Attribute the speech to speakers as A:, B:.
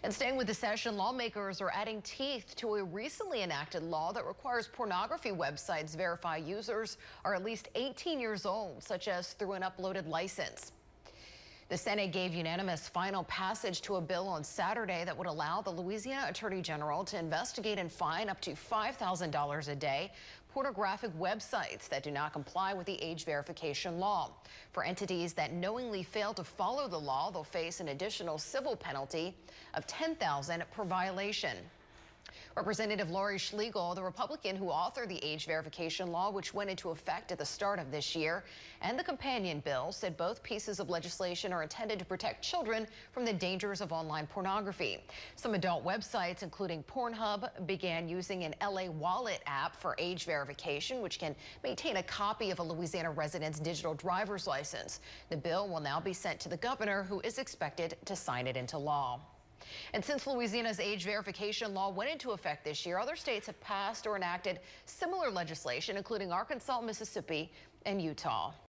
A: And staying with the session, lawmakers are adding teeth to a recently enacted law that requires pornography websites verify users are at least 18 years old, such as through an uploaded license. The Senate gave unanimous final passage to a bill on Saturday that would allow the Louisiana Attorney General to investigate and fine up to $5,000 a day pornographic websites that do not comply with the age verification law. For entities that knowingly fail to follow the law, they'll face an additional civil penalty of $10,000 per violation. Representative Lori Schlegel, the Republican who authored the age verification law, which went into effect at the start of this year, and the companion bill, said both pieces of legislation are intended to protect children from the dangers of online pornography. Some adult websites, including Pornhub, began using an LA Wallet app for age verification, which can maintain a copy of a Louisiana resident's digital driver's license. The bill will now be sent to the governor, who is expected to sign it into law. And since Louisiana's age verification law went into effect this year, other states have passed or enacted similar legislation, including Arkansas, Mississippi, and Utah.